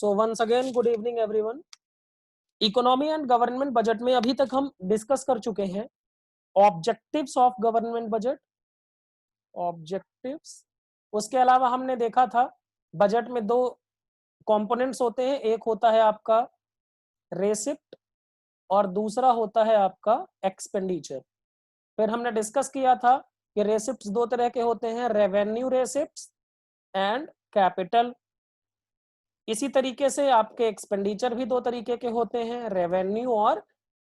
So once again good evening everyone. Economy and government budget में अभी तक हम डिस्कस कर चुके हैं objectives of government budget, objectives. उसके अलावा हमने देखा था बजट में दो कंपोनेंट्स होते हैं, एक होता है आपका रेसिप्ट और दूसरा होता है आपका एक्सपेंडिचर। फिर हमने डिस्कस किया था कि रेसिप्ट्स दो तरह के होते हैं, रेवेन्यू रेसिप्ट्स एंड कैपिटल। इसी तरीके से आपके एक्सपेंडिचर भी दो तरीके के होते हैं, रेवेन्यू और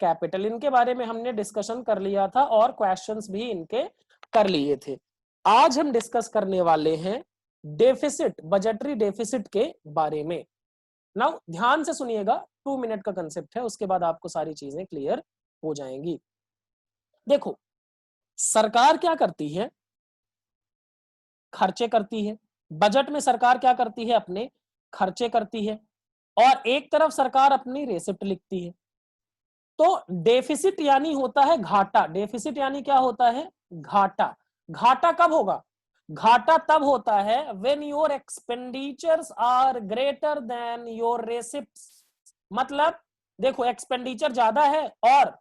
कैपिटल। इनके बारे में हमने डिस्कशन कर लिया था और क्वेश्चंस भी इनके कर लिए थे। आज हम डिस्कस करने वाले हैं डेफिसिट, बजटरी डेफिसिट के बारे में। नाउ ध्यान से सुनिएगा, 2 मिनट का कंसेप्ट है, उसके बाद आपको सारी चीजें क्लियर हो जाएंगी। देखो, सरकार क्या करती है, खर्चे करती है। बजट में सरकार क्या करती है, अपने खर्चे करती है, और एक तरफ सरकार अपनी रेसिप्ट लिखती है। तो डेफिसिट यानी होता है घाटा। डेफिसिट यानी क्या होता है, घाटा। घाटा कब होगा, घाटा तब होता है when your expenditures are greater than your receipts. मतलब देखो, एक्सपेंडिचर ज्यादा है और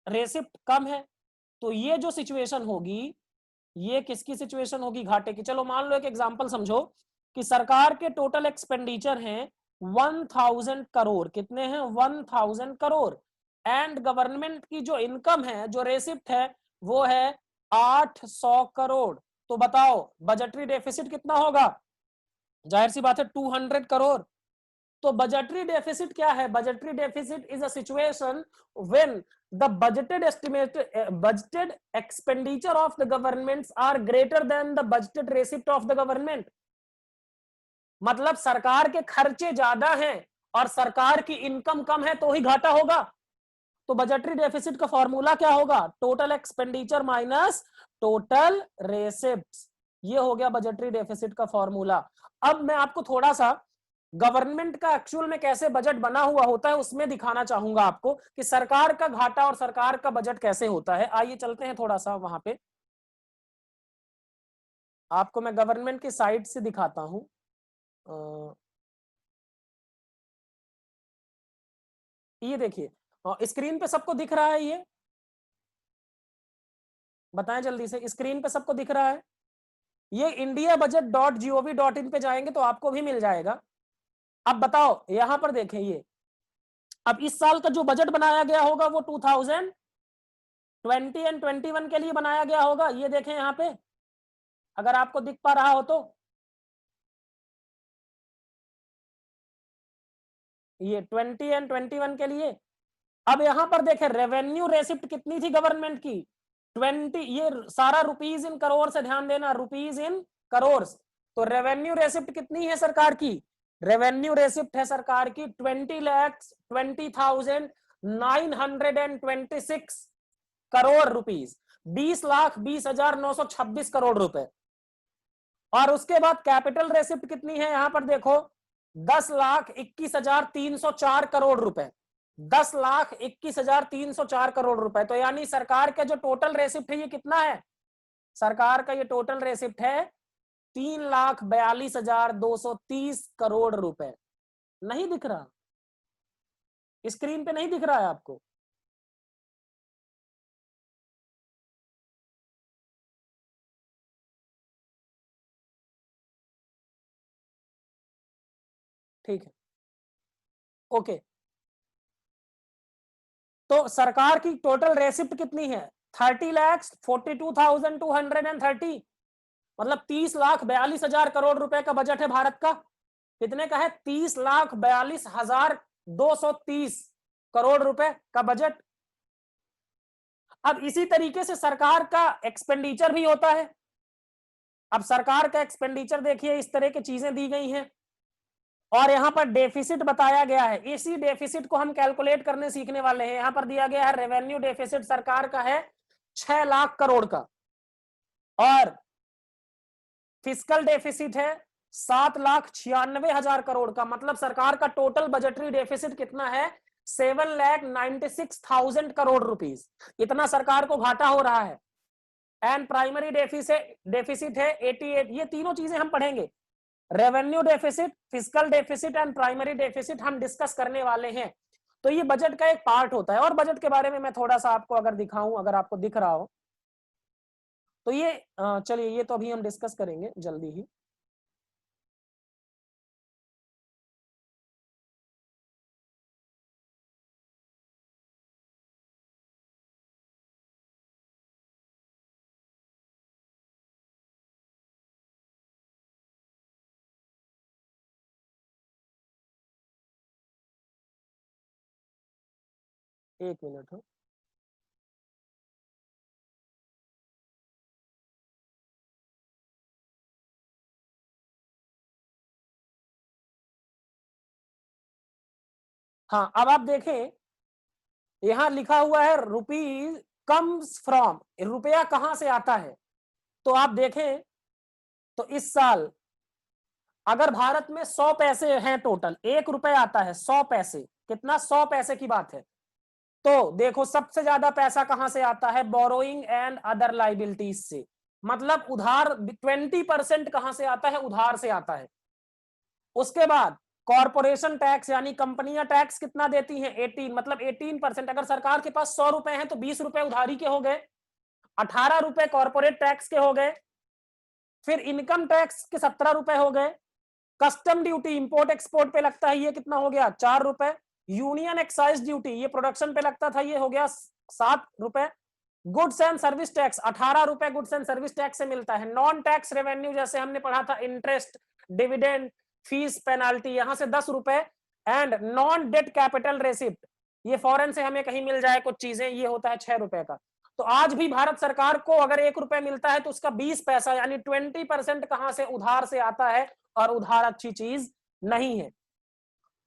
रेसिप्ट कम है, तो ये जो सिचुएशन होगी, ये किसकी सिचुएशन होगी, घाटे की। चलो मान लो एक एग्जांपल समझो कि सरकार के टोटल एक्सपेंडिचर हैं 1000 करोड़। कितने हैं, 1000 करोड़। एंड गवर्नमेंट की जो इनकम है, जो रेसिप्ट है, वो है 800 करोड़। तो बताओ बजटरी डेफिसिट कितना होगा, जाहिर सी बात है 200 करोड़। तो बजटरी डेफिसिट क्या है, budgetary deficit is a situation when the budgeted expenditure of the governments are greater than the budgeted receipt of the government। मतलब सरकार के खर्चे ज्यादा हैं और सरकार की इनकम कम है, तो ही घाटा होगा। तो बजटरी डेफिसिट का फॉर्मूला क्या होगा, टोटल एक्सपेंडिचर माइनस टोटल रेसिप्ट्स। ये हो गया बजटरी डेफिसिट का फॉर्मूला। अब मैं आपको थोड़ा सा गवर्नमेंट का एक्चुअल में कैसे बजट बना हुआ होता है उसमें दिखाना चाहूंगा आपको कि सरकार का घाटा और सरकार का बजट कैसे होता है। आइए चलते हैं थोड़ा सा वहां पे, आपको मैं गवर्नमेंट की साइड से दिखाता हूं। ये देखिए, स्क्रीन पे सबको दिख रहा है, ये बताएं जल्दी से, स्क्रीन पे सबको दिख रहा है? ये indiabudget.gov.in पे जाएंगे तो आपको भी मिल जाएगा। अब बताओ, यहां पर देखें, ये अब इस साल का जो बजट बनाया गया होगा वो 2020 एंड 21 के लिए बनाया गया होगा। ये देखें यहां पे, अगर आपको दिख पा रहा हो तो, ये 20 एंड 21 के लिए। अब यहां पर देखें रेवेन्यू रेसिप्ट कितनी थी गवर्नमेंट की, 20। ये सारा रुपीज इन करोड़ से ध्यान देना, रुपीज इन करोड़। तो रेवेन्यू रेसिप्ट कितनी है सरकार की, रेवेन्यू रेसिप्ट है सरकार की 20,20,926 करोड़ रुपीज, 20,20,926 करोड़ रुपए। और उसके बाद कैपिटल रेसिप्ट कितनी है, यहां पर देखो 10,21,304 करोड़ रुपए, 10,21,304 करोड़ रुपए। तो यानी सरकार का जो टोटल रेसिप्ट है ये कितना है, सरकार का ये टोटल रेसिप्ट है 3,42,230 करोड़ रुपए। नहीं दिख रहा, स्क्रीन पे नहीं दिख रहा है आपको? ठीक है, ओके। तो सरकार की टोटल रेसिप्ट कितनी है, 30,42,230, मतलब 30,42,000 करोड़ रुपए का बजट है भारत का। कितने का है, 30,42,230 करोड़ रुपए का बजट। अब इसी तरीके से सरकार का एक्सपेंडिचर भी होता है। अब सरकार का एक्सपेंडिचर देखिए, इस तरह की चीजें दी गई हैं और यहां पर डेफिसिट बताया गया है। इसी डेफिसिट को हम कैलकुलेट करने सीखने वाले हैं। यहां पर दिया गया है रेवेन्यू डेफिसिट सरकार का है 6 लाख करोड़ का, और फिस्कल डेफिसिट है 7,96,000 करोड़ का। मतलब सरकार का टोटल बजटरी डेफिसिट कितना है, 7,96,000 करोड़ रुपीस। इतना सरकार को घाटा हो रहा है। एंड प्राइमरी डेफिसिट है 88। ये तीनों चीजें हम पढ़ेंगे, revenue deficit, fiscal deficit and primary deficit हम डिस्कस करने वाले हैं। तो ये बजट का एक पार्ट होता है। और बजट के बारे में मैं थोड़ा सा आपको अगर दिखाऊं, अगर आपको दिख रहा हो तो ये चलिए, ये तो अभी हम डिस्कस करेंगे जल्दी ही। एक मिनट हो। हाँ, अब आप देखें यहां लिखा हुआ है रुपीज कम्स फ्रॉम, रुपया कहां से आता है। तो आप देखें तो इस साल अगर भारत में 100 पैसे हैं टोटल, 1 रुपए आता है 100 पैसे, कितना 100 पैसे की बात है। तो देखो सबसे ज्यादा पैसा कहां से आता है, बोरोइंग एंड अदर लाइबिलिटीज से, मतलब उधार 20% कहां से आता है, उधार से आता है। उसके बाद कॉर्पोरेशन टैक्स यानी कंपनियां टैक्स कितना देती हैं, 18, मतलब 18%। अगर सरकार के पास 100 रुपए हैं तो 20 रुपए उधारी के हो गए, 18 रुपए कॉर्पोरेट टैक्स के हो गए, फिर इनकम टैक्स के 17 रुपए हो गए, कस्टम ड्यूटी इंपोर्ट एक्सपोर्ट पे लगता है ये कितना हो गया, 4 रुपए, यूनियन एक्साइज ड्यूटी ये प्रोडक्शन पे लगता था ये हो गया 7 रुपए, गुड्स एंड सर्विस टैक्स 18 रुपए गुड्स एंड सर्विस टैक्स से मिलता है। नॉन टैक्स रेवेन्यू जैसे हमने पढ़ा था इंटरेस्ट, डिविडेंड, फीस, पेनाल्टी, यहां से 10 रुपए, and non debt capital receipt ये फॉरेन से हमें कहीं मिल जाए कुछ चीजें, ये होता है 6 रुपए का। तो आज भी भारत सरकार को अगर 1 रुपए मिलता है तो उसका 20 पैसा यानी 20% कहां से, उधार से आता है, और उधार अच्छी चीज नहीं है।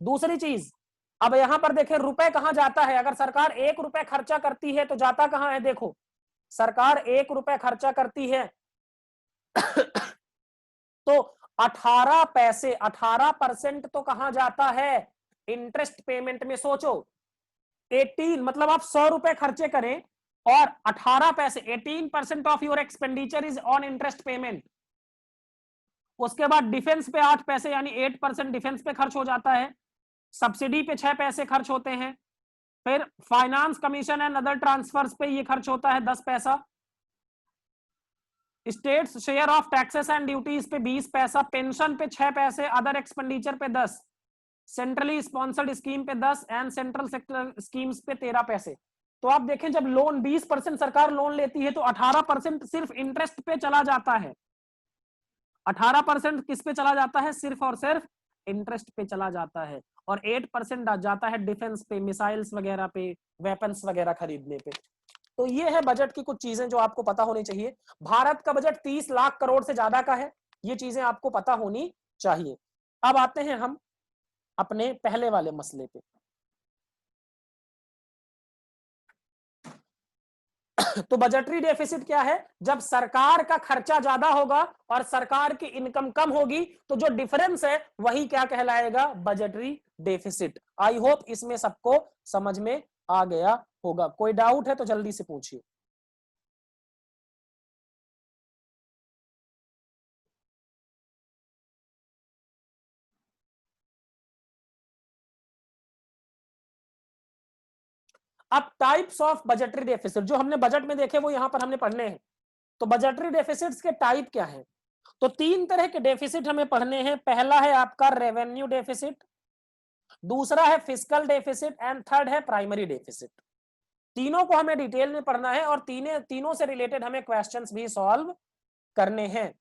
दूसरी चीज, अब यहां पर देखें रुपए कहां जाता है, अगर सरकार 1 रुपए खर्चा करती है तो जाता कहां है, देखो सरकार 1 रुपए खर्चा करती है तो 18 पैसे, 18% तो कहां जाता है, इंटरेस्ट पेमेंट में। सोचो 18 मतलब आप 100 रुपए खर्चे करें और 18 पैसे, 18% of your expenditure is on interest payment. उसके बाद डिफेंस पे 8 पैसे यानी 8% डिफेंस पे खर्च हो जाता है, सब्सिडी पे 6 पैसे खर्च होते हैं, फिर finance commission and other transfers पे ये खर्च होता है 10 पैसा, states share of taxes and duties पे 20 पैसा, पेंशन पे 6 पैसे, अदर एक्सपेंडिचर पे 10, सेंट्रली स्पॉन्सर्ड स्कीम पे 10 एंड सेंट्रल सेक्टर स्कीम्स पे 13 पैसे। तो आप देखें जब लोन 20% सरकार लोन लेती है तो 18% सिर्फ इंटरेस्ट पे चला जाता है, 18% किस पे चला जाता है, सिर्फ और सिर्फ इंटरेस्ट पे चला जाता है, और 8% जाता है डिफेंस पे, मिसाइल्स वगैरह पे, वेपन्स वगैरह खरीदने पे। तो ये है बजट की कुछ चीजें जो आपको पता होनी चाहिए। भारत का बजट 30 लाख करोड़ से ज्यादा का है, ये चीजें आपको पता होनी चाहिए। अब आते हैं हम अपने पहले वाले मसले पे। तो बजटरी डेफिसिट क्या है, जब सरकार का खर्चा ज्यादा होगा और सरकार की इनकम कम होगी तो जो डिफरेंस है वही क्या कहलाएगा, बजटरी डेफिसिट। आई होप इसमें सबको समझ में आ गया होगा। कोई डाउट है तो जल्दी से पूछिए। अब टाइप्स ऑफ बजटरी डेफिसिट जो हमने बजट में देखे वो यहां पर हमने पढ़ने हैं। तो बजटरी डेफिसिट्स के टाइप क्या है, तो 3 तरह के डेफिसिट हमें पढ़ने हैं। पहला है आपका रेवेन्यू डेफिसिट, दूसरा है फिस्कल डेफिसिट, एंड थर्ड है प्राइमरी डेफिसिट। तीनों को हमें डिटेल में पढ़ना है और तीनों से रिलेटेड हमें क्वेश्चंस भी सॉल्व करने हैं।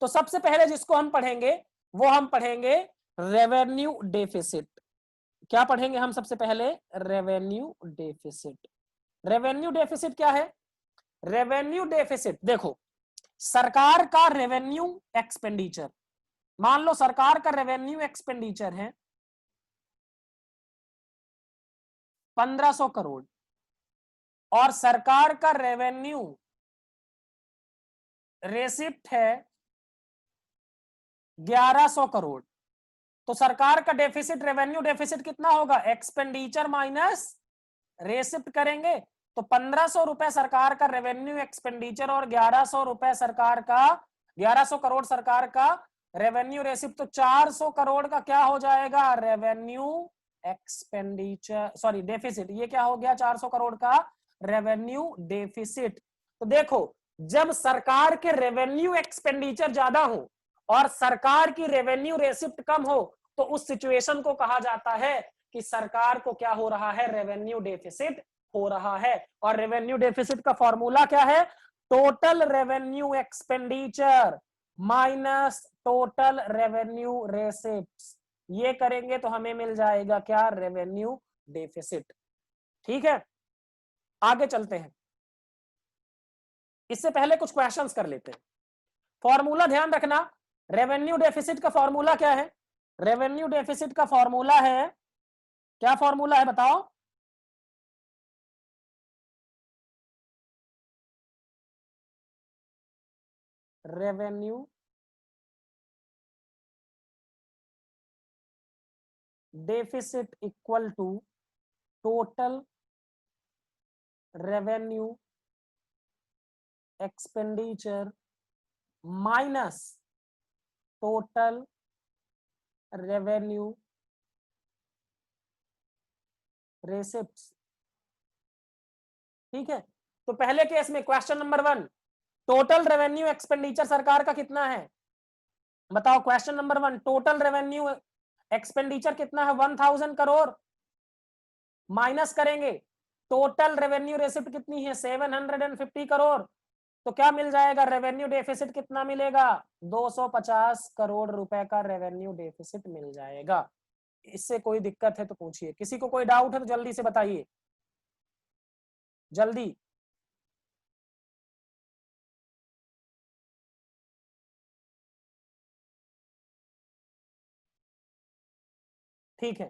तो सबसे पहले जिसको हम पढ़ेंगे वो हम पढ़ेंगे रेवेन्यू डेफिसिट। क्या पढ़ेंगे हम सबसे पहले, रेवेन्यू डेफिसिट। रेवेन्यू डेफिसिट क्या है, रेवेन्यू डेफिसिट देखो सरकार का रेवेन्यू एक्सपेंडिचर, मान लो सरकार का रेवेन्यू एक्सपेंडिचर है 1500 करोड़ और सरकार का रेवेन्यू रेसिप्ट है 1100 करोड़। तो सरकार का डेफिसिट, रेवेन्यू डेफिसिट कितना होगा, एक्सपेंडिचर माइनस रेसिप्ट करेंगे तो 1500 रुपए सरकार का रेवेन्यू एक्सपेंडिचर और 1100 रुपए सरकार का, 1100 करोड़ सरकार का रेवेन्यू रेसिप्ट, तो 400 करोड़ का क्या हो जाएगा, रेवेन्यू एक्सपेंडिचर, सॉरी डेफिसिट। ये क्या हो गया, 400 करोड़ का रेवेन्यू डेफिसिट। तो देखो, जब सरकार के रेवेन्यू एक्सपेंडिचर ज्यादा हो और सरकार की रेवेन्यू रेसिप्ट कम हो, तो उस सिचुएशन को कहा जाता है कि सरकार को क्या हो रहा है, रेवेन्यू डेफिसिट हो रहा है। और रेवेन्यू डेफिसिट का फॉर्मूला क्या है, total revenue expenditure minus total revenue receipt. ये करेंगे तो हमें मिल जाएगा क्या, रेवेन्यू डेफिसिट। ठीक है, आगे चलते हैं। इससे पहले कुछ क्वेश्चंस कर लेते हैं। फॉर्मूला ध्यान रखना, रेवेन्यू डेफिसिट का फॉर्मूला क्या है, रेवेन्यू डेफिसिट का फॉर्मूला है, क्या फॉर्मूला है बताओ, revenue deficit equal to total revenue expenditure minus total revenue receipts. ठीक है, तो पहले केस में question number 1, total revenue expenditure सरकार का कितना है, बताओ। Question number 1, total revenue expenditure कितना है, 1000 करोड़, माइनस करेंगे टोटल रेवेन्यू रेसिप्ट कितनी है, 750 करोड़। तो क्या मिल जाएगा, रेवेन्यू डेफिसिट कितना मिलेगा, 250 करोड़ रुपए का रेवेन्यू डेफिसिट मिल जाएगा। इससे कोई दिक्कत है तो पूछिए, किसी को कोई डाउट है तो जल्दी से बताइए, जल्दी। ठीक है,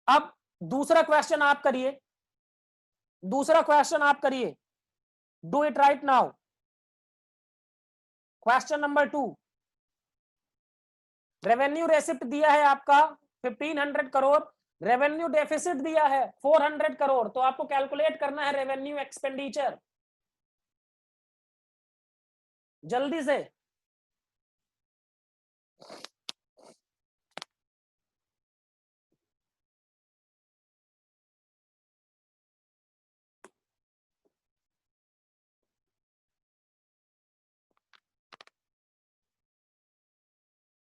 अब दूसरा क्वेश्चन आप करिए, दूसरा क्वेश्चन आप करिए, do it right now. Question number 2, revenue receipt दिया है आपका 1500 करोड़, रेवेन्यू डेफिसिट दिया है 400 करोड़, तो आपको कैलकुलेट करना है रेवेन्यू एक्सपेंडिचर, जल्दी से।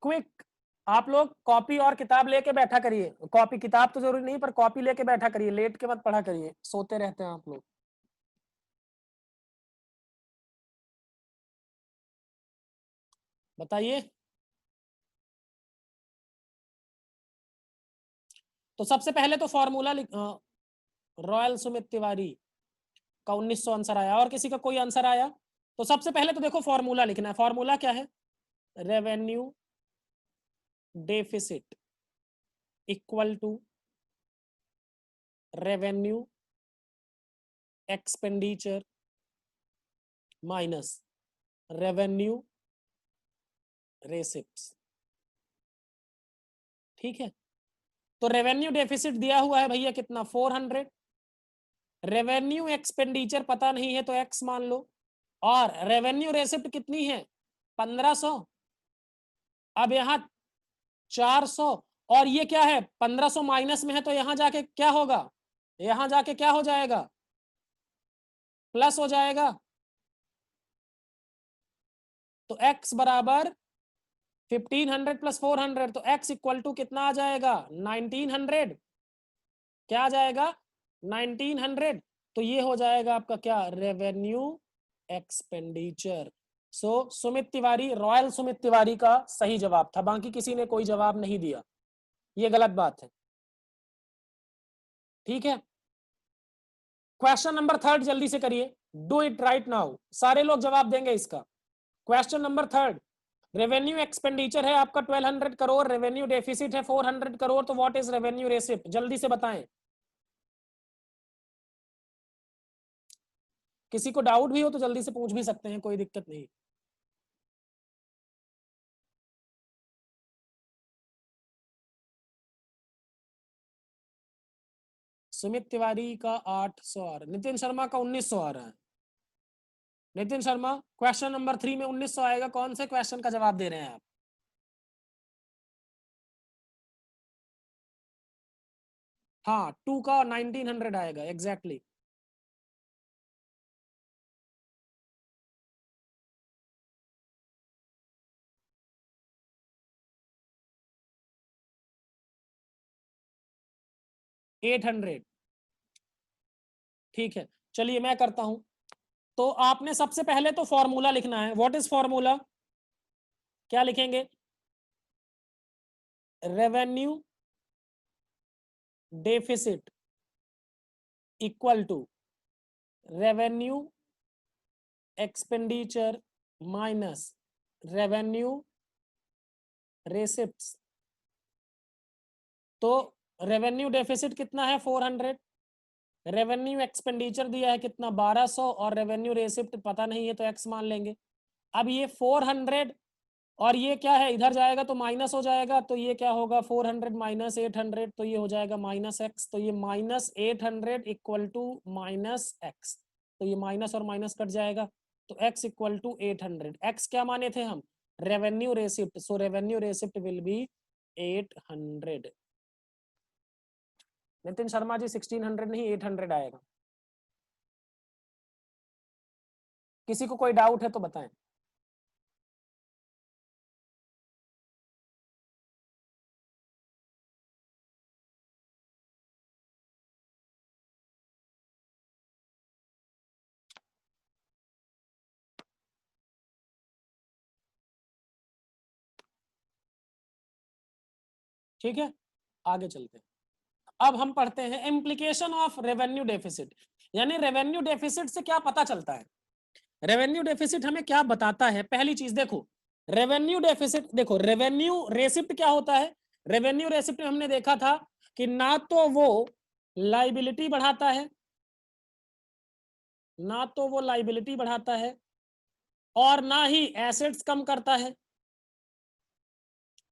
क्विक, आप लोग कॉपी और किताब लेके बैठा करिए, कॉपी किताब तो जरूरी नहीं पर कॉपी लेके बैठा करिए, लेट के मत पढ़ा करिए, सोते रहते हैं आप लोग। बताइए। तो सबसे पहले तो फॉर्मूला रॉयल सुमित तिवारी का 1900 आंसर आया, और किसी का कोई आंसर आया? तो सबसे पहले तो देखो फॉर्मूला लिखना है, फॉर्मूला क्या है, revenue deficit equal to revenue expenditure minus revenue receipts. ठीक है, तो रेवेन्यू डेफिसिट दिया हुआ है भैया कितना, 400, रेवेन्यू एक्सपेंडिचर पता नहीं है तो एक्स मान लो, और रेवेन्यू रेसिप्ट कितनी है, 1500। अब यहाँ 400, और ये क्या है, 1500 माइनस में है, तो यहां जाके क्या होगा, यहां जाके क्या हो जाएगा, प्लस हो जाएगा। तो x बराबर 1500 प्लस 400, तो x इक्वल टू कितना आ जाएगा, 1900। क्या आ जाएगा, 1900। तो ये हो जाएगा आपका क्या, रेवेन्यू एक्सपेंडिचर। सो सुमित तिवारी, रॉयल सुमित तिवारी का सही जवाब था, बाकी किसी ने कोई जवाब नहीं दिया, ये गलत बात है। ठीक है, क्वेश्चन नंबर 3 जल्दी से करिए, डू इट राइट नाउ, सारे लोग जवाब देंगे इसका। क्वेश्चन नंबर 3, रेवेन्यू एक्सपेंडिचर है आपका 1200 करोड़, रेवेन्यू डेफिसिट है 400 करोड़, तो व्हाट इज रेवेन्यू रेसिप्ट, जल्दी से बताएं। किसी को डाउट भी हो तो जल्दी से पूछ भी सकते हैं, कोई दिक्कत नहीं। सुमित तिवारी का 800 आ रहा है, नितिन शर्मा का 1900 आ रहा है। नितिन शर्मा, क्वेश्चन नंबर 3 में 1900 आएगा, कौन से क्वेश्चन का जवाब दे रहे हैं आप? हाँ 2 का 1900 आएगा एग्जैक्टली। $800 ठीक है। चलिए मैं करता हूं। तो आपने सबसे पहले तो फॉर्मूला लिखना है। What is formula? क्या लिखेंगे? Revenue deficit equal to revenue expenditure minus revenue receipts. तो रेवेन्यू डेफिसिट कितना है? 400। रेवेन्यू एक्सपेंडिचर दिया है कितना? 1200। और रेवेन्यू रेसिप्ट पता नहीं है तो एक्स मान लेंगे। अब ये 400 और ये क्या है, इधर जाएगा तो माइनस हो जाएगा, तो ये क्या होगा? 400 माइनस 800, तो ये हो जाएगा माइनस एक्स। तो ये minus 800 equal to minus x. तो ये माइनस और माइनस कट जाएगा, तो एक्स इक्वल टू 800। एक्स क्या माने थे हम? Revenue receipt. So revenue receipt will be 800। Nitin Sharma ji 1600 नहीं 800 आएगा। किसी को कोई डाउट है तो बताएं। ठीक है, आगे चलते हैं। अब हम पढ़ते हैं इम्प्लीकेशन ऑफ रेवेन्यू डेफिसिट। यानी रेवेन्यू डेफिसिट से क्या पता चलता है? रेवेन्यू डेफिसिट हमें क्या बताता है? पहली चीज देखो, रेवेन्यू डेफिसिट देखो, रेवेन्यू रेसिप्ट क्या होता है? रेवेन्यू रेसिप्ट में हमने देखा था कि ना तो वो लाइबिलिटी बढ़ाता है, ना तो वो लाइबिलिटी बढ़ाता है और ना ही एसेट्स कम करता है,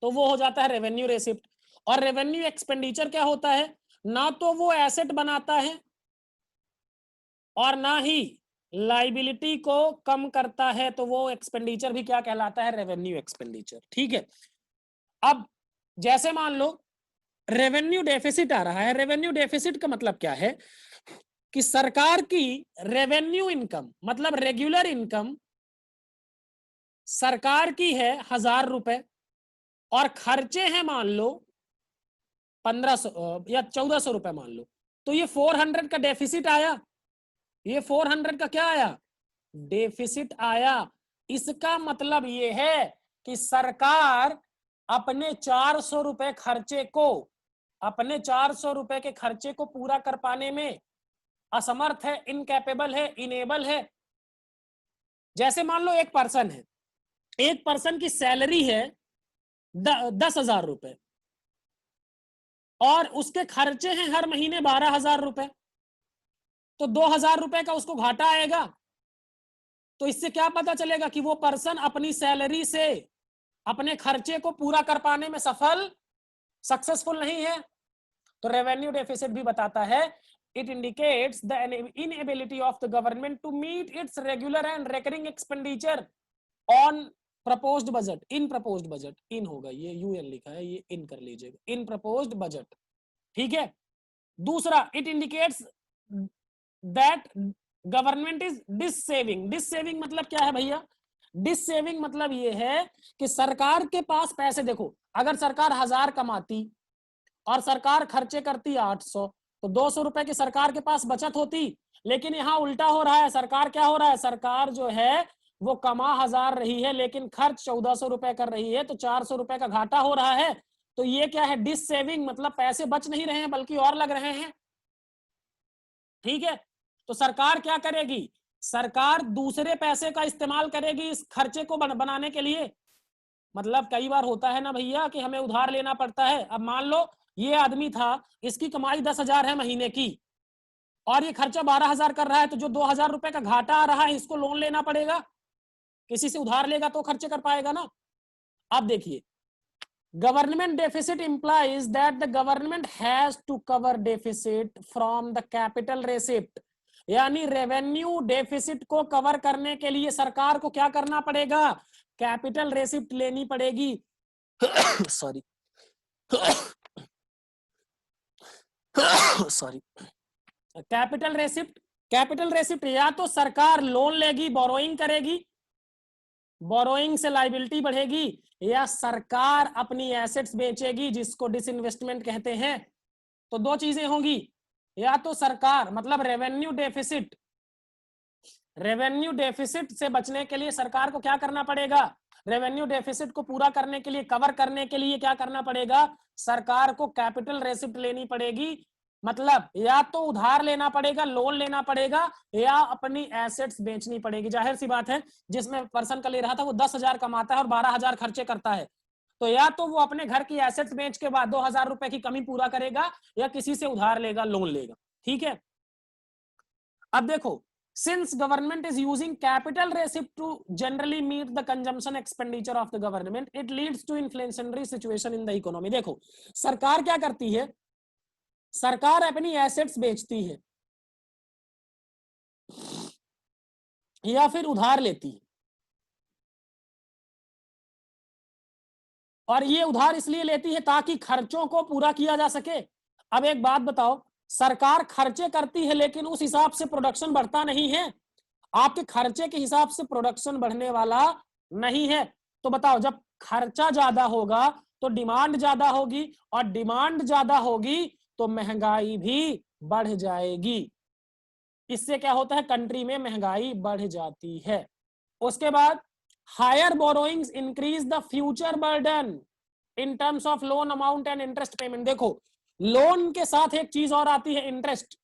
तो वो हो जाता है रेवेन्यू रेसिप्ट। और रेवेन्यू एक्सपेंडिचर क्या होता है? ना तो वो एसेट बनाता है और ना ही लाइबिलिटी को कम करता है, तो वो एक्सपेंडिचर भी क्या कहलाता है? Revenue expenditure. ठीक है। अब जैसे मान लो रेवेन्यू डेफिसिट आ रहा है। रेवेन्यू डेफिसिट का मतलब क्या है? कि सरकार की रेवेन्यू इनकम मतलब रेगुलर इनकम सरकार की है 1000 रुपए और खर्चे हैं मान लो 1500 या 1400 रुपए मान लो, तो ये 400 का डेफिसिट आया। ये 400 का क्या आया? डेफिसिट आया। इसका मतलब ये है कि सरकार अपने 400 रुपए खर्चे को, अपने 400 रुपए के खर्चे को पूरा कर पाने में असमर्थ है, इनकैपेबल है, इनेबल है। जैसे मान लो एक पर्सन है, एक पर्सन की सैलरी है 10,000 रुपए और उसके खर्चे हैं हर महीने 12,000 रुपए, तो 2,000 रुपए का उसको घाटा आएगा। तो इससे क्या पता चलेगा कि वो पर्सन अपनी सैलरी से अपने खर्चे को पूरा कर पाने में सक्सेसफुल नहीं है। तो रेवेन्यू डेफिसिट भी बताता है, it indicates the inability of the government to meet its regular and recurring expenditure on proposed budget. In proposed budget, इन होगा, ये यूएन लिखा है, ये इन कर लीजिएगा, इन प्रपोज्ड बजट। ठीक है। दूसरा, it indicates that government is dissaving. Dissaving मतलब क्या है भैया? डिससेविंग मतलब ये है कि सरकार के पास पैसे, देखो अगर सरकार 1000 कमाती और सरकार खर्चे करती 800, तो 200 रुपए की सरकार के पास बचत होती। लेकिन यहाँ उल्टा हो रहा है, सरकार क्या हो रहा है? सरकार जो है वो कमा 1000 रही है लेकिन खर्च 1400 रुपए कर रही है, तो 400 रुपए का घाटा हो रहा है। तो ये क्या है? डिस सेविंग, मतलब पैसे बच नहीं रहे हैं बल्कि और लग रहे हैं। ठीक है। तो सरकार क्या करेगी? सरकार दूसरे पैसे का इस्तेमाल करेगी इस खर्चे को बनाने के लिए। मतलब कई बार होता है ना भैया कि हमें उधार लेना पड़ता है। अब मान लो ये आदमी था, इसकी कमाई 10,000 है महीने की और ये खर्चा 12,000 कर रहा है, तो जो 2,000 रुपए का घाटा आ रहा है इसको लोन लेना पड़ेगा, किसी से उधार लेगा तो खर्चे कर पाएगा ना। अब देखिए, government deficit implies that the government has to cover deficit from the capital receipt. यानी रेवेन्यू डेफिसिट को कवर करने के लिए सरकार को क्या करना पड़ेगा? कैपिटल रेसिप्ट लेनी पड़ेगी। Sorry sorry, capital receipt, capital receipt या तो सरकार लोन लेगी, बोरोइंग करेगी, बोरोइंग से लायबिलिटी बढ़ेगी, या सरकार अपनी एसेट्स बेचेगी जिसको डिसइन्वेस्टमेंट कहते हैं। तो दो चीजें होंगी, या तो सरकार मतलब रेवेन्यू डेफिसिट, रेवेन्यू डेफिसिट से बचने के लिए सरकार को क्या करना पड़ेगा, रेवेन्यू डेफिसिट को पूरा करने के लिए, कवर करने के लिए क्या करना पड़ेगा, सरकार को कैपिटल रेसिप्ट लेनी पड़ेगी। मतलब या तो उधार लेना पड़ेगा, लोन लेना पड़ेगा, या अपनी एसेट्स बेचनी पड़ेगी। जाहिर सी बात है, जिसमें पर्सन का ले रहा था वो 10,000 कमाता है और 12,000 खर्चे करता है, तो या तो वो अपने घर की एसेट्स बेच के बाद 2,000 रुपए की कमी पूरा करेगा, या किसी से उधार लेगा, लोन लेगा। ठीक है, अब देखो, since government is using capital receipt to generally meet the consumption expenditure of the government, it leads to inflationary situation in the economy। देखो सरकार क्या करती है, सरकार अपनी एसेट्स बेचती है या फिर उधार लेती है, और ये उधार इसलिए लेती है ताकि खर्चों को पूरा किया जा सके। अब एक बात बताओ, सरकार खर्चे करती है लेकिन उस हिसाब से प्रोडक्शन बढ़ता नहीं है, आपके खर्चे के हिसाब से प्रोडक्शन बढ़ने वाला नहीं है। तो बताओ, जब खर्चा ज्यादा होगा तो डिमांड ज्यादा होगी, और डिमांड ज्यादा होगी तो महंगाई भी बढ़ जाएगी। इससे क्या होता है, कंट्री में महंगाई बढ़ जाती है। उसके बाद higher borrowings increase the future burden in terms of loan amount and interest payment. देखो लोन के साथ एक चीज और आती है, इंटरेस्ट,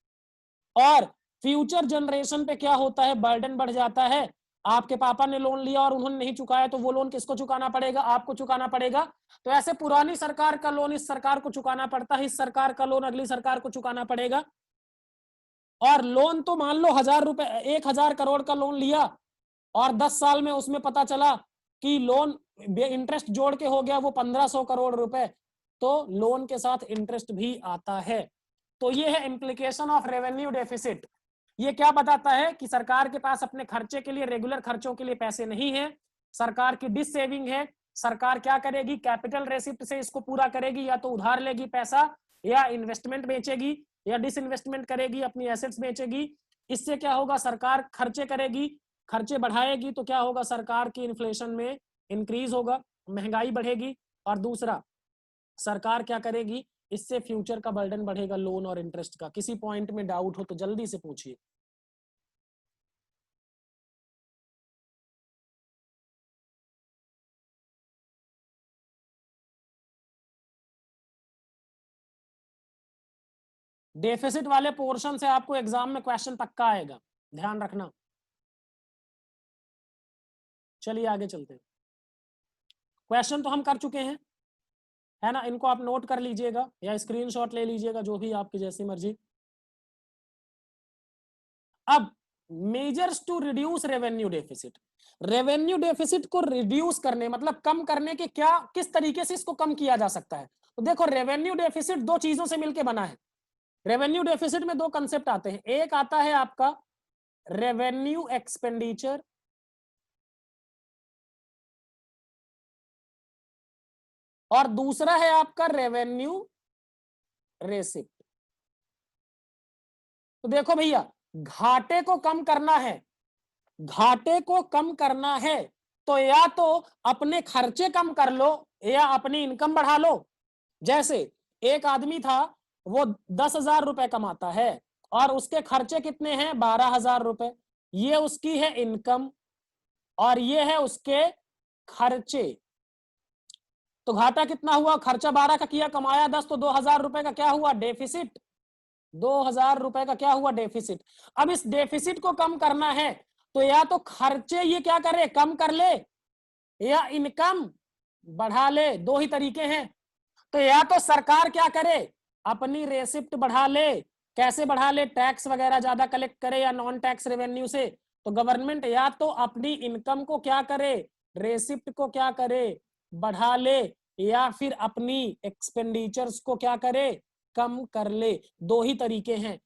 और फ्यूचर जनरेशन पे क्या होता है, बर्डन बढ़ जाता है। आपके पापा ने लोन लिया और उन्होंने नहीं चुकाया, तो वो लोन किसको चुकाना पड़ेगा, आपको चुकाना पड़ेगा। तो ऐसे पुरानी सरकार का लोन इस सरकार को चुकाना पड़ता है, इस सरकार का लोन अगली सरकार को चुकाना पड़ेगा। और लोन तो मान लो 1,000 रुपए, 1,000 करोड़ का लोन लिया और 10 साल में उसमें पता चला कि लोन इंटरेस्ट जोड़ के हो गया वो 1,500 करोड़ रुपए, तो लोन के साथ इंटरेस्ट भी आता है। तो ये है इम्प्लीकेशन ऑफ रेवेन्यू डेफिसिट। ये क्या बताता है कि सरकार के पास अपने खर्चे के लिए, रेगुलर खर्चों के लिए पैसे नहीं है, सरकार की डिस सेविंग है। सरकार क्या करेगी, कैपिटल रेसिप्ट से इसको पूरा करेगी, या तो उधार लेगी पैसा, या इन्वेस्टमेंट बेचेगी, या डिसइन्वेस्टमेंट करेगी, अपनी एसेट्स बेचेगी। इससे क्या होगा, सरकार खर्चे करेगी, खर्चे बढ़ाएगी तो क्या होगा, सरकार की इन्फ्लेशन में इंक्रीज होगा, महंगाई बढ़ेगी। और दूसरा, सरकार क्या करेगी, इससे फ्यूचर का बर्डन बढ़ेगा लोन और इंटरेस्ट का। किसी पॉइंट में डाउट हो तो जल्दी से पूछिए। डेफिसिट वाले पोर्शन से आपको एग्जाम में क्वेश्चन पक्का आएगा, ध्यान रखना। चलिए आगे चलते हैं। क्वेश्चन तो हम कर चुके हैं, है ना, इनको आप नोट कर लीजिएगा या स्क्रीनशॉट ले लीजिएगा, जो भी आपकी जैसी मर्जी। अब measures to reduce revenue deficit, revenue deficit को रिड्यूस करने मतलब कम करने के क्या, किस तरीके से इसको कम किया जा सकता है। तो देखो रेवेन्यू डेफिसिट दो चीजों से मिलकर बना है। रेवेन्यू डेफिसिट में दो कंसेप्ट आते हैं, एक आता है आपका रेवेन्यू एक्सपेंडिचर, और दूसरा है आपका रेवेन्यू रेसिप्ट। तो देखो भैया, घाटे को कम करना है, घाटे को कम करना है तो या तो अपने खर्चे कम कर लो या अपनी इनकम बढ़ा लो। जैसे एक आदमी था, वो 10,000 रुपए कमाता है और उसके खर्चे कितने हैं, 12,000 रुपए। ये उसकी है इनकम और ये है उसके खर्चे। तो घाटा कितना हुआ, खर्चा 12 का किया, कमाया 10, तो 2,000 रुपए का क्या हुआ, डेफिसिट। 2,000 रुपए का क्या हुआ, डेफिसिट। अब इस डेफिसिट को कम करना है तो या तो खर्चे ये क्या करे, कम कर ले, या इनकम बढ़ा ले। दो ही तरीके हैं। तो या तो सरकार क्या करे, अपनी रेसिप्ट बढ़ा ले। कैसे बढ़ा ले, टैक्स वगैरह ज्यादा कलेक्ट करे या नॉन टैक्स रेवेन्यू से। तो गवर्नमेंट या तो अपनी इनकम को क्या करे, रेसिप्ट को क्या करे, बढ़ा ले, या फिर अपनी एक्सपेंडिचर्स को क्या करे, कम कर ले। दो ही तरीके हैं।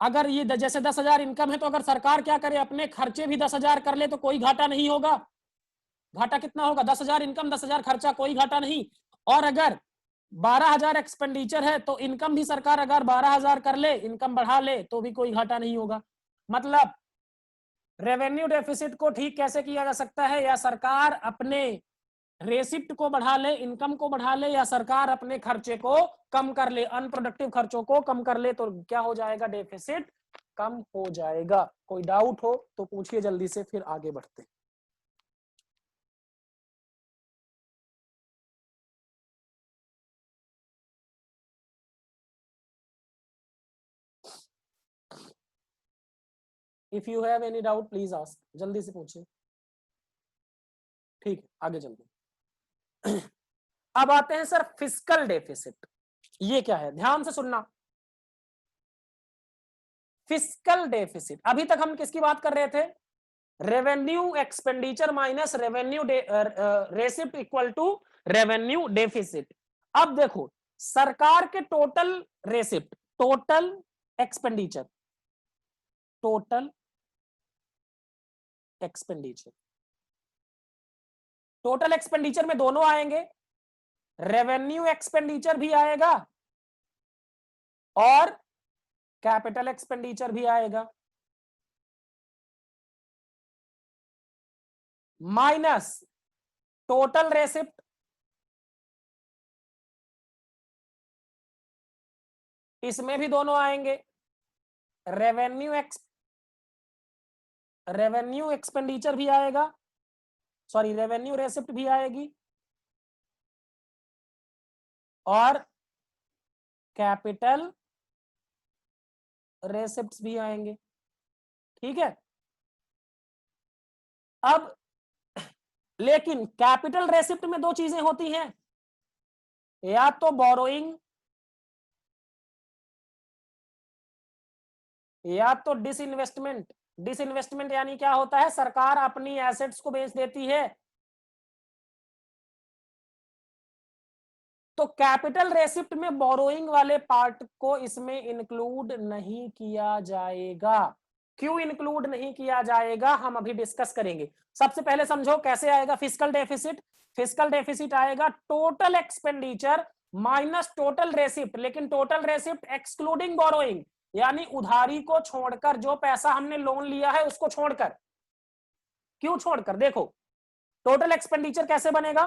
अगर ये जैसे 10,000 इनकम है तो अगर सरकार क्या करे, अपने खर्चे भी 10,000 कर ले तो कोई घाटा नहीं होगा। घाटा कितना होगा, 10,000 इनकम 10,000 खर्चा, कोई घाटा नहीं। और अगर 12,000 एक्सपेंडिचर है तो इनकम भी सरकार अगर 12,000 कर ले, इनकम बढ़ा ले तो भी कोई घाटा नहीं होगा। मतलब रेवेन्यू डेफिसिट को ठीक कैसे किया जा सकता है, या सरकार अपने रेसिप्ट को बढ़ा ले, इनकम को बढ़ा ले, या सरकार अपने खर्चे को कम कर ले, अनप्रोडक्टिव खर्चों को कम कर ले, तो क्या हो जाएगा, डेफिसिट कम हो जाएगा। कोई डाउट हो तो पूछिए जल्दी से, फिर आगे बढ़ते हैं। If you have any doubt please ask, जल्दी से पूछिए। ठीक है, आगे चलते हैं। अब आते हैं सर फिस्कल डेफिसिट, ये क्या है, ध्यान से सुनना। फिस्कल डेफिसिट, अभी तक हम किसकी बात कर रहे थे, revenue expenditure minus revenue receipt equal to revenue deficit. अब देखो, सरकार के total receipt, total expenditure, total expenditure, total expenditure में दोनों आएंगे, रेवेन्यू एक्सपेंडिचर भी आएगा और कैपिटल एक्सपेंडिचर भी आएगा, माइनस टोटल रेसिप्ट, इसमें भी दोनों आएंगे, रेवेन्यू एक्सपेंडिचर भी आएगा, सॉरी रेवेन्यू रेसिप्ट भी आएगी और कैपिटल रेसिप्ट्स भी आएंगे। ठीक है, अब लेकिन कैपिटल रेसिप्ट में दो चीजें होती हैं, या तो बोरोइंग या तो डिसइन्वेस्टमेंट। डिसइन्वेस्टमेंट यानी क्या होता है, सरकार अपनी एसेट्स को बेच देती है। तो कैपिटल रेसिप्ट में बोरोइंग वाले पार्ट को इसमें इंक्लूड नहीं किया जाएगा। क्यों इंक्लूड नहीं किया जाएगा, हम अभी डिस्कस करेंगे। सबसे पहले समझो कैसे आएगा फिस्कल डेफिसिट। फिस्कल डेफिसिट आएगा total expenditure minus total receipt, लेकिन टोटल रेसिप्ट एक्सक्लूडिंग बोरोइंग, यानी उधारी को छोड़कर, जो पैसा हमने लोन लिया है उसको छोड़कर। क्यों छोड़कर, देखो टोटल एक्सपेंडिचर कैसे बनेगा,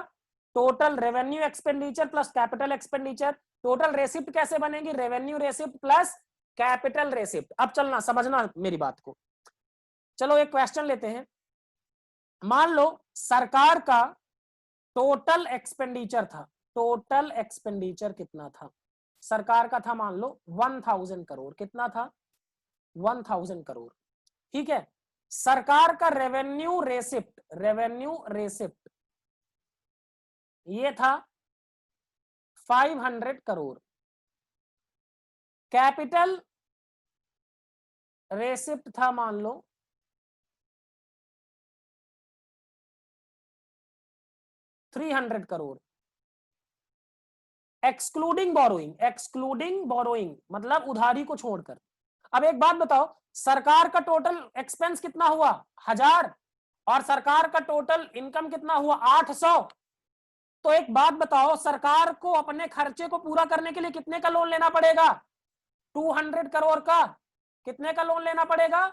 total revenue expenditure plus capital expenditure. Total receipt कैसे बनेगी, revenue receipt plus capital receipt. अब चलना समझना मेरी बात को। चलो एक क्वेश्चन लेते हैं, मान लो सरकार का टोटल एक्सपेंडिचर था, टोटल एक्सपेंडिचर कितना था, सरकार का था मान लो 1000 करोड़, कितना था 1000 करोड़। ठीक है, सरकार का रेवेन्यू रेसिप्ट, रेवेन्यू रेसिप्ट ये था 500 करोड़, कैपिटल रेसिप्ट था मान लो 300 crore, excluding borrowing, excluding borrowing मतलब उधारी को छोड़कर। अब एक बात बताओ, सरकार का टोटल एक्सपेंस कितना हुआ 1000 और सरकार का टोटल इनकम कितना हुआ 800। तो एक बात बताओ, सरकार को अपने खर्चे को पूरा करने के लिए कितने का लोन लेना पड़ेगा, 200 करोड़ का। कितने का लोन लेना पड़ेगा,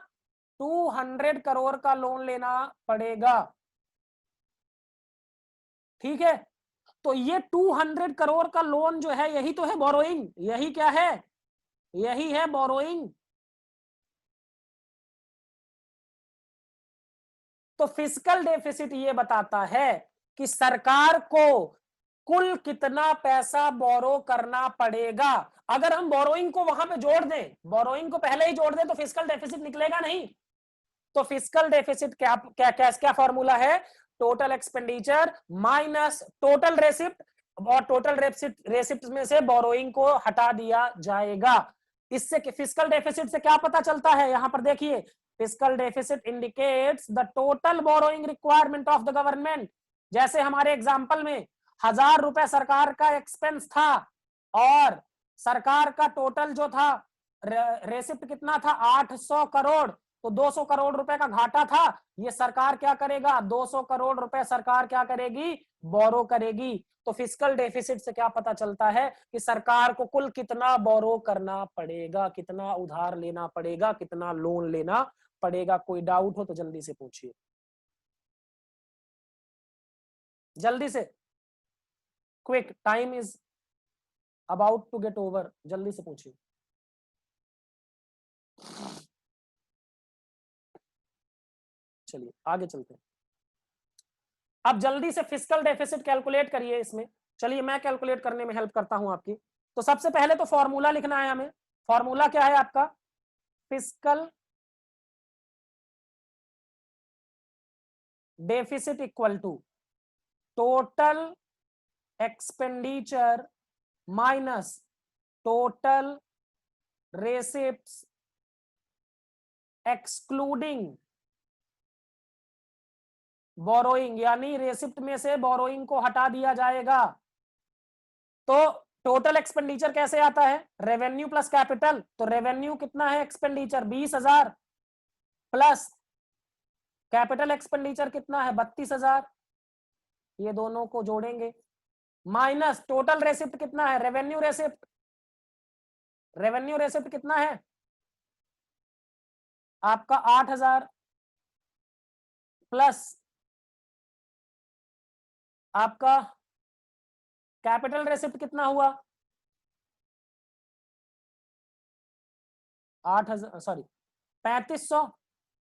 200 करोड़ का लोन लेना पड़ेगा। ठीक है, तो ये 200 करोड़ का लोन जो है यही तो है बोरोइंग, यही क्या है, यही है बोरोइंग। तो फिस्कल डेफिसिट ये बताता है कि सरकार को कुल कितना पैसा बोरो करना पड़ेगा। अगर हम बोरोइंग को वहां पे जोड़ दें, बोरोइंग को पहले ही जोड़ दें तो फिस्कल डेफिसिट निकलेगा नहीं। तो फिस्कल डेफिसिट क्या क्या क्या, क्या फॉर्मूला है, total expenditure minus total receipt, और टोटल रेसिप्ट में से बोरोइंग को हटा दिया जाएगा। इससे फिस्कल डेफिसिट से क्या पता चलता है, यहां पर देखिए, fiscal deficit indicates the total borrowing requirement of the government. जैसे हमारे एग्जांपल में 1000 रुपए सरकार का एक्सपेंस था और सरकार का टोटल जो था रेसिप्ट कितना था 800 करोड़, तो 200 करोड़ रुपए का घाटा था, ये सरकार क्या करेगा, 200 करोड़ रुपए सरकार क्या करेगी, बोरो करेगी। तो फिस्कल डेफिसिट से क्या पता चलता है कि सरकार को कुल कितना बोरो करना पड़ेगा, कितना उधार लेना पड़ेगा, कितना लोन लेना पड़ेगा। कोई डाउट हो तो जल्दी से पूछिए, जल्दी से, quick, time is about to get over, जल्दी से पूछिए। चलिए आगे चलते हैं। अब जल्दी से फिस्कल डेफिसिट कैलकुलेट करिए इसमें। चलिए मैं कैलकुलेट करने में हेल्प करता हूं आपकी। तो सबसे पहले तो फॉर्मूला लिखना है हमें। फॉर्मूला क्या है आपका, fiscal deficit equal to total expenditure minus total receipts excluding borrowing, यानी रेसिप्ट में से बोरोइंग को हटा दिया जाएगा। तो टोटल एक्सपेंडिचर कैसे आता है, रेवेन्यू प्लस कैपिटल। तो रेवेन्यू कितना है, एक्सपेंडिचर 20,000 प्लस कैपिटल एक्सपेंडिचर कितना है 32,000, ये दोनों को जोड़ेंगे, माइनस टोटल रेसिप्ट कितना है, रेवेन्यू रेसिप्ट, रेवेन्यू रेसिप्ट कितना है आपका 8,000 प्लस आपका कैपिटल रेसिप्ट कितना हुआ 8,000, सॉरी 3,500।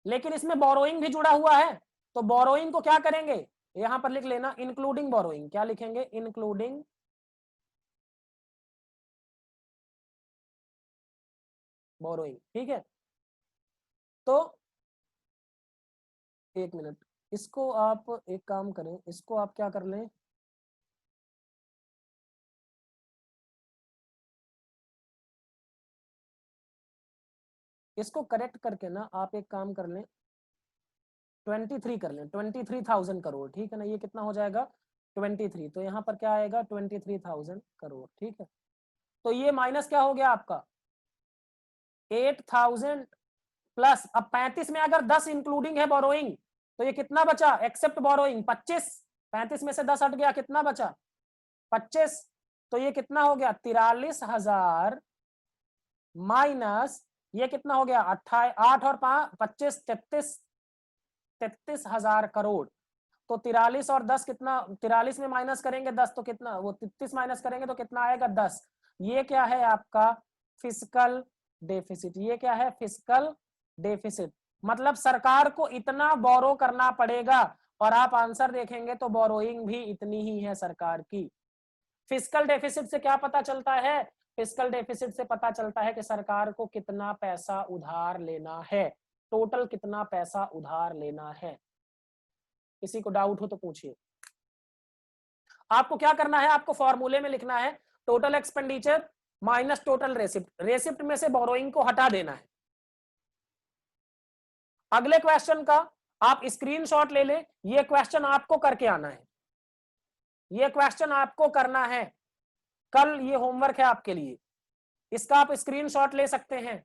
लेकिन इसमें बोरोइंग भी जुड़ा हुआ है, तो बोरोइंग को क्या करेंगे, यहां पर लिख लेना इंक्लूडिंग बोरोइंग। क्या लिखेंगे, इंक्लूडिंग बोरोइंग। ठीक है, तो एक मिनट, इसको आप एक काम करें, इसको आप क्या कर लें, इसको करेक्ट करके ना आप एक काम कर लें, 23 कर लें, 23,000 करोड़। ठीक है ना, ये कितना हो जाएगा 23, तो यहाँ पर क्या आएगा 23,000 करोड़। ठीक है, तो ये माइनस क्या हो गया आपका 8,000 प्लस, अब 35 में अगर 10 इंक्लूडिंग है बोरोइंग, तो ये कितना बचा एक्सेप्ट बोरोइंग 25, 35 में से 10 हट गया, कितना बचा 25, तो ये कितना हो गया 43,000 माइनस ये कितना हो गया 8 और 25 33,000 करोड़। तो 43 और 10 कितना, 43 में माइनस करेंगे 10 तो कितना, वो 33 माइनस करेंगे तो कितना आएगा 10। ये क्या है आपका फिस्कल डेफिसिट, ये क्या है फिस्कल डेफिसिट, मतलब सरकार को इतना बोरो करना पड़ेगा, और आप आंसर देखेंगे तो बोरोइंग भी इतनी ही है सरकार की। फिस्कल डेफिसिट से क्या पता चलता है, फिस्कल डेफिसिट से पता चलता है कि सरकार को कितना पैसा उधार लेना है, टोटल कितना पैसा उधार लेना है। किसी को डाउट हो तो पूछिए। आपको क्या करना है, आपको फॉर्मूले में लिखना है total expenditure minus total receipt, receipt में से बोरोइंग को हटा देना है। अगले क्वेश्चन का आप स्क्रीनशॉट ले लें, ये क्वेश्चन आपको करके आना है, ये क्वेश्चन आपको करना है कल, ये होमवर्क है आपके लिए, इसका आप स्क्रीनशॉट ले सकते हैं।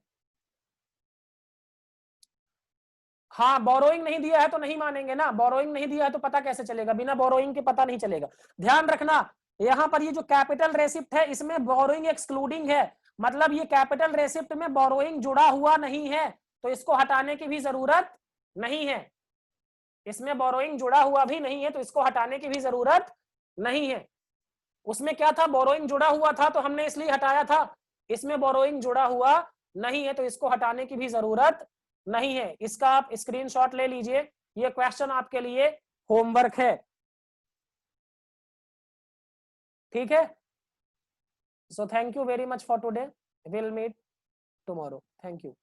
हाँ, बोरोइंग नहीं दिया है तो नहीं मानेंगे ना, बोरोइंग नहीं दिया है तो पता कैसे चलेगा, बिना बोरोइंग के पता नहीं चलेगा। ध्यान रखना यहां पर ये जो कैपिटल रेसिप्ट है इसमें बोरोइंग एक्सक्लूडिंग है, मतलब ये कैपिटल रेसिप्ट में बोरोइंग जुड़ा हुआ नहीं है, तो इसको हटाने की भी जरूरत नहीं है, इसमें बोरोइंग जुड़ा हुआ भी नहीं है तो इसको हटाने की भी जरूरत नहीं है। उसमें क्या था, बोरोइंग जुड़ा हुआ था तो हमने इसलिए हटाया था, इसमें बोरोइंग जुड़ा हुआ नहीं है तो इसको हटाने की भी जरूरत नहीं है। इसका आप स्क्रीनशॉट ले लीजिए, ये क्वेश्चन आपके लिए होमवर्क है। ठीक है, so thank you very much for today, will meet tomorrow, thank you.